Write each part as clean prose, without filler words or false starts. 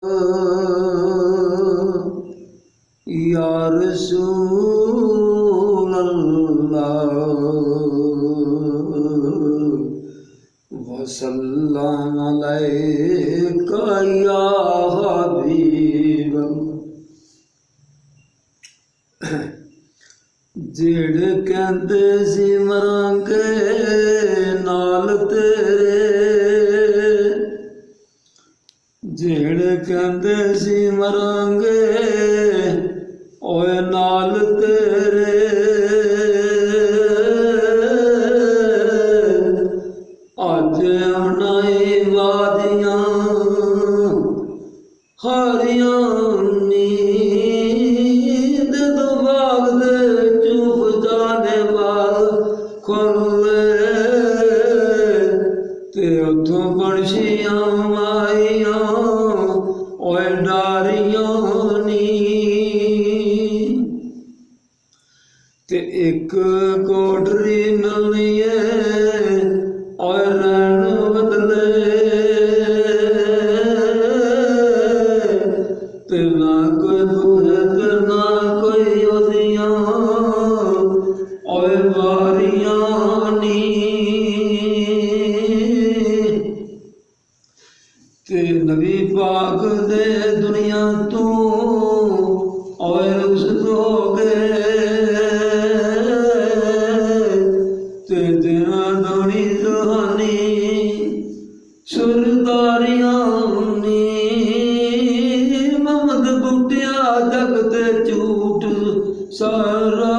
या रसूल अल्लाह वसल्लम अलैका या हबीब जेड़े कहंदे सी मरांगे नाल तेरे जेड़े कहंदे सी मरांगे ओए नाल तेरे अज उन्हां वादियां हारियां नींद तो भागदे चुप जाने वाल खुले ते उथों पंछियां माइयां ओए डारियां नी ते एक कोठरी नवीं और रैन बदले ते ना कोई बुहे ते ना कोई ओदियां और वारियां नी ते नबी पाक दे दुनिया तू और उस तो गए ते तेरा दौड़ी सुहानी सुरदारियां नी ममद बुटिया जगते झूठ सारा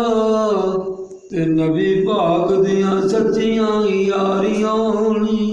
ते नबी पाक दियां सच्चियां यारियां नी।